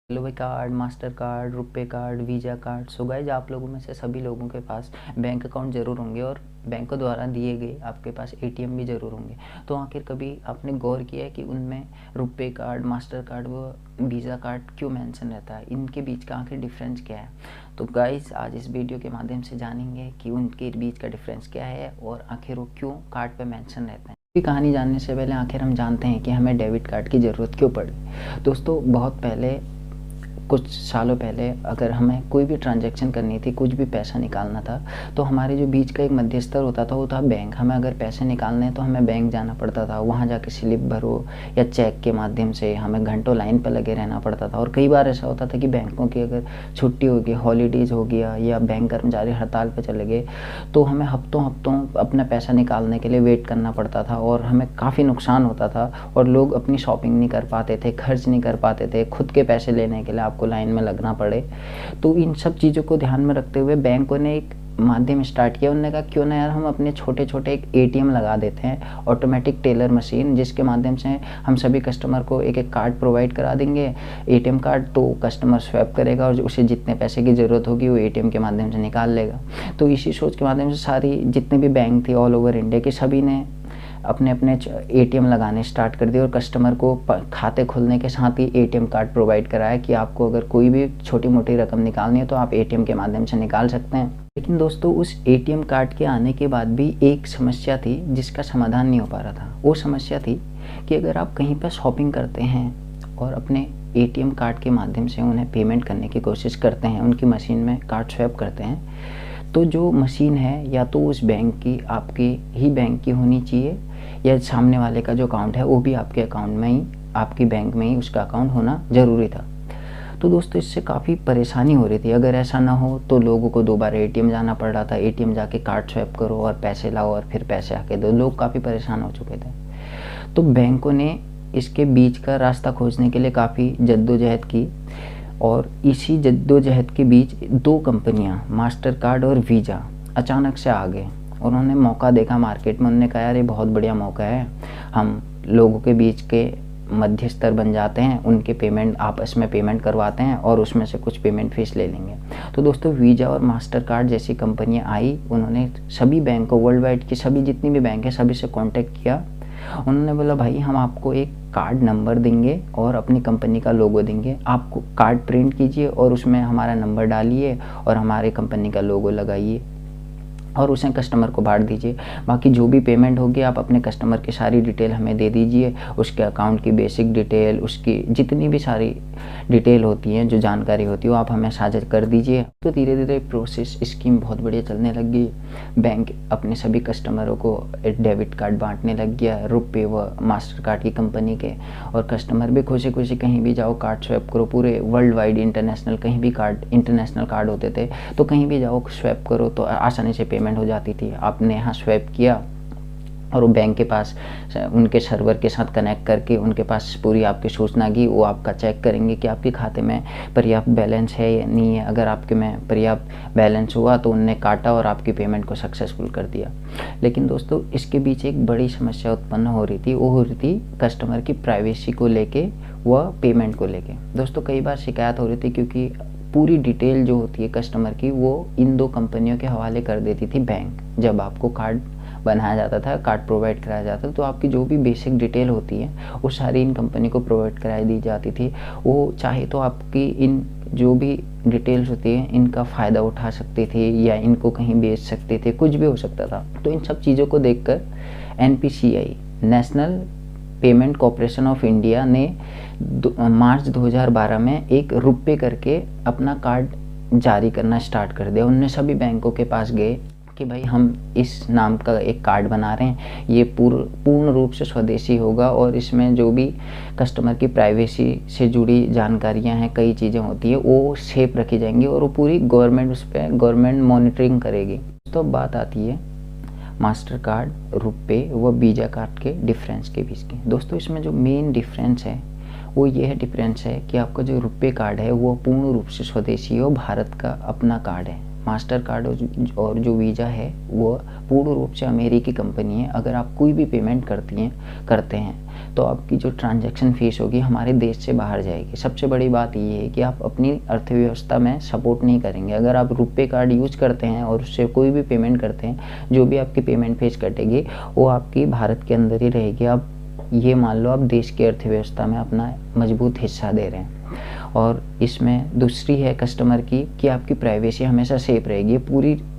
Yellow card, master card, RuPay card, visa card. So guys आप लोगों में से सभी लोगों के पास बैंक अकाउंट ज़रूर होंगे और बैंकों द्वारा दिए गए आपके पास एटीएम भी ज़रूर होंगे। तो आखिर कभी आपने गौर किया है कि उनमें रुपे कार्ड, मास्टर कार्ड व वीज़ा कार्ड क्यों मेंशन रहता है? इनके बीच का आखिर डिफरेंस क्या है? तो गाइज आज इस वीडियो के माध्यम से जानेंगे कि उनके बीच का डिफरेंस क्या है और आखिर वो क्यों कार्ड पर मेंशन रहते हैं। कहानी जानने से पहले आखिर हम जानते हैं कि हमें डेबिट कार्ड की ज़रूरत क्यों पड़ी। दोस्तों बहुत पहले, कुछ सालों पहले अगर हमें कोई भी ट्रांजैक्शन करनी थी, कुछ भी पैसा निकालना था, तो हमारे जो बीच का एक मध्यस्तर होता था वो था बैंक। हमें अगर पैसे निकालने हैं तो हमें बैंक जाना पड़ता था, वहाँ जाके स्लिप भरो या चेक के माध्यम से हमें घंटों लाइन पर लगे रहना पड़ता था। और कई बार ऐसा होता था कि बैंकों की अगर छुट्टी हो गई, हॉलीडेज़ हो गया या बैंक कर्मचारी हड़ताल पर चले गए तो हमें हफ्तों हफ्तों अपना पैसा निकालने के लिए वेट करना पड़ता था और हमें काफ़ी नुकसान होता था और लोग अपनी शॉपिंग नहीं कर पाते थे, खर्च नहीं कर पाते थे, खुद के पैसे लेने के लिए आपको लाइन में लगना पड़े। तो इन सब चीज़ों को ध्यान में रखते हुए बैंकों ने एक माध्यम स्टार्ट किया। उन्होंने कहा क्यों ना यार हम अपने छोटे छोटे एक एटीएम लगा देते हैं, ऑटोमेटिक टेलर मशीन, जिसके माध्यम से हम सभी कस्टमर को एक एक कार्ड प्रोवाइड करा देंगे, एटीएम कार्ड। तो कस्टमर स्वैप करेगा और उसे जितने पैसे की ज़रूरत होगी वो एटीएम के माध्यम से निकाल लेगा। तो इसी सोच के माध्यम से सारी जितने भी बैंक थे ऑल ओवर इंडिया के सभी ने अपने अपने एटीएम लगाने स्टार्ट कर दिए और कस्टमर को खाते खुलने के साथ ही एटीएम कार्ड प्रोवाइड कराया कि आपको अगर कोई भी छोटी मोटी रकम निकालनी है तो आप एटीएम के माध्यम से निकाल सकते हैं। लेकिन दोस्तों उस एटीएम कार्ड के आने के बाद भी एक समस्या थी जिसका समाधान नहीं हो पा रहा था। वो समस्या थी कि अगर आप कहीं पर शॉपिंग करते हैं और अपने एटीएम कार्ड के माध्यम से उन्हें पेमेंट करने की कोशिश करते हैं, उनकी मशीन में कार्ड स्वैप करते हैं, तो जो मशीन है या तो उस बैंक की, आपकी ही बैंक की होनी चाहिए या सामने वाले का जो अकाउंट है वो भी आपके अकाउंट में ही, आपकी बैंक में ही उसका अकाउंट होना ज़रूरी था। तो दोस्तों इससे काफ़ी परेशानी हो रही थी। अगर ऐसा ना हो तो लोगों को दोबारा एटीएम जाना पड़ रहा था, एटीएम जाके कार्ड स्वैप करो और पैसे लाओ और फिर पैसे आके दो। लोग काफ़ी परेशान हो चुके थे। तो बैंकों ने इसके बीच का रास्ता खोजने के लिए काफ़ी जद्दोजहद की और इसी जद्दोजहद के बीच दो कंपनियां, मास्टर कार्ड और वीज़ा, अचानक से आ गए। उन्होंने मौका देखा मार्केट में, उन्होंने कहा यार ये बहुत बढ़िया मौका है, हम लोगों के बीच के मध्यस्तर बन जाते हैं, उनके पेमेंट आपस में पेमेंट करवाते हैं और उसमें से कुछ पेमेंट फीस ले लेंगे। तो दोस्तों वीज़ा और मास्टर कार्ड जैसी कंपनियां आई, उन्होंने सभी बैंकों, वर्ल्ड वाइड की सभी जितनी भी बैंक है सभी से कॉन्टेक्ट किया। उन्होंने बोला भाई हम आपको एक कार्ड नंबर देंगे और अपनी कंपनी का लोगो देंगे, आपको कार्ड प्रिंट कीजिए और उसमें हमारा नंबर डालिए और हमारे कंपनी का लोगो लगाइए और उसे कस्टमर को बांट दीजिए। बाकी जो भी पेमेंट होगी आप अपने कस्टमर की सारी डिटेल हमें दे दीजिए, उसके अकाउंट की बेसिक डिटेल, उसकी जितनी भी सारी डिटेल होती हैं, जो जानकारी होती है वो आप हमें साझा कर दीजिए। तो धीरे धीरे प्रोसेस, स्कीम बहुत बढ़िया चलने लग गई। बैंक अपने सभी कस्टमरों को डेबिट कार्ड बांटने लग गया, रुपे व मास्टर कार्ड की कंपनी के, और कस्टमर भी खुशी खुशी कहीं भी जाओ कार्ड स्वैप करो। पूरे वर्ल्ड वाइड इंटरनेशनल कहीं भी कार्ड, इंटरनेशनल कार्ड होते थे तो कहीं भी जाओ स्वैप करो तो आसानी से पेमेंट हो जाती थी। आपने यहाँ स्वैप किया और वो बैंक के पास उनके सर्वर के साथ कनेक्ट करके उनके पास पूरी आपकी सूचना की, वो आपका चेक करेंगे कि आपके खाते में पर्याप्त बैलेंस है या नहीं है। अगर आपके में पर्याप्त बैलेंस हुआ तो उनने काटा और आपकी पेमेंट को सक्सेसफुल कर दिया। लेकिन दोस्तों इसके बीच एक बड़ी समस्या उत्पन्न हो रही थी, वो हो रही थी कस्टमर की प्राइवेसी को लेके व पेमेंट को लेके। दोस्तों कई बार शिकायत हो रही थी क्योंकि पूरी डिटेल जो होती है कस्टमर की वो इन दो कंपनियों के हवाले कर देती थी बैंक। जब आपको कार्ड बनाया जाता था, कार्ड प्रोवाइड कराया जाता था, तो आपकी जो भी बेसिक डिटेल होती है वो सारी इन कंपनी को प्रोवाइड कराई दी जाती थी। वो चाहे तो आपकी इन जो भी डिटेल्स होती है इनका फ़ायदा उठा सकते थे या इनको कहीं बेच सकते थे, कुछ भी हो सकता था। तो इन सब चीज़ों को देखकर NPCI, national payment corporation of India ने मार्च 2012 में एक रुपे करके अपना कार्ड जारी करना स्टार्ट कर दिया। उनने सभी बैंकों के पास गए कि भाई हम इस नाम का एक कार्ड बना रहे हैं, ये पूर्ण रूप से स्वदेशी होगा और इसमें जो भी कस्टमर की प्राइवेसी से जुड़ी जानकारियां हैं, कई चीज़ें होती है वो सेफ रखी जाएंगी और वो पूरी गवर्नमेंट उस पर गवर्नमेंट मॉनिटरिंग करेगी। तो बात आती है मास्टर कार्ड, रुपे व वीज़ा कार्ड के डिफरेंस के बीच की। दोस्तों इसमें जो मेन डिफरेंस है वो ये है, डिफरेंस है कि आपका जो रुपे कार्ड है वो पूर्ण रूप से स्वदेशी है, भारत का अपना कार्ड है। मास्टर कार्ड और जो वीज़ा है वो पूर्ण रूप से अमेरिकी कंपनी है। अगर आप कोई भी पेमेंट करते हैं तो आपकी जो ट्रांजैक्शन फ़ीस होगी हमारे देश से बाहर जाएगी। सबसे बड़ी बात ये है कि आप अपनी अर्थव्यवस्था में सपोर्ट नहीं करेंगे। अगर आप रुपे कार्ड यूज़ करते हैं और उससे कोई भी पेमेंट करते हैं, जो भी आपकी पेमेंट फ़ीस कटेगी वो आपकी भारत के अंदर ही रहेगी। आप ये मान लो आप देश की अर्थव्यवस्था में अपना मजबूत हिस्सा दे रहे हैं। और इसमें दूसरी है कस्टमर की कि आपकी प्राइवेसी हमेशा सेफ रहेगी।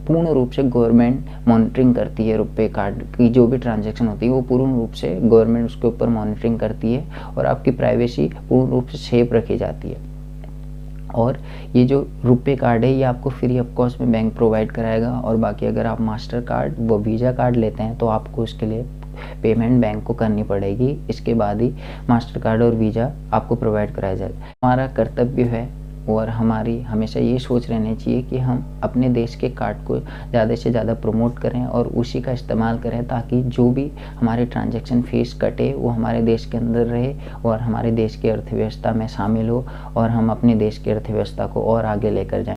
पूर्ण रूप से गवर्नमेंट मॉनिटरिंग करती है। रुपे कार्ड की जो भी ट्रांजैक्शन होती है वो पूर्ण रूप से गवर्नमेंट उसके ऊपर मॉनिटरिंग करती है और आपकी प्राइवेसी पूर्ण रूप से सेफ रखी जाती है। और ये जो रुपे कार्ड है ये आपको फ्री ऑफ कॉस्ट में बैंक प्रोवाइड कराएगा। और बाकी अगर आप मास्टर कार्ड व वीज़ा कार्ड लेते हैं तो आपको उसके लिए पेमेंट बैंक को करनी पड़ेगी। इसके बाद ही मास्टर कार्ड और वीज़ा आपको प्रोवाइड कराया जाएगा। हमारा कर्तव्य है और हमारी हमेशा ये सोच रहनी चाहिए कि हम अपने देश के कार्ड को ज़्यादा से ज़्यादा प्रमोट करें और उसी का इस्तेमाल करें, ताकि जो भी हमारे ट्रांजैक्शन फ़ीस कटे वो हमारे देश के अंदर रहे और हमारे देश की अर्थव्यवस्था में शामिल हो और हम अपने देश की अर्थव्यवस्था को और आगे लेकर जाएं।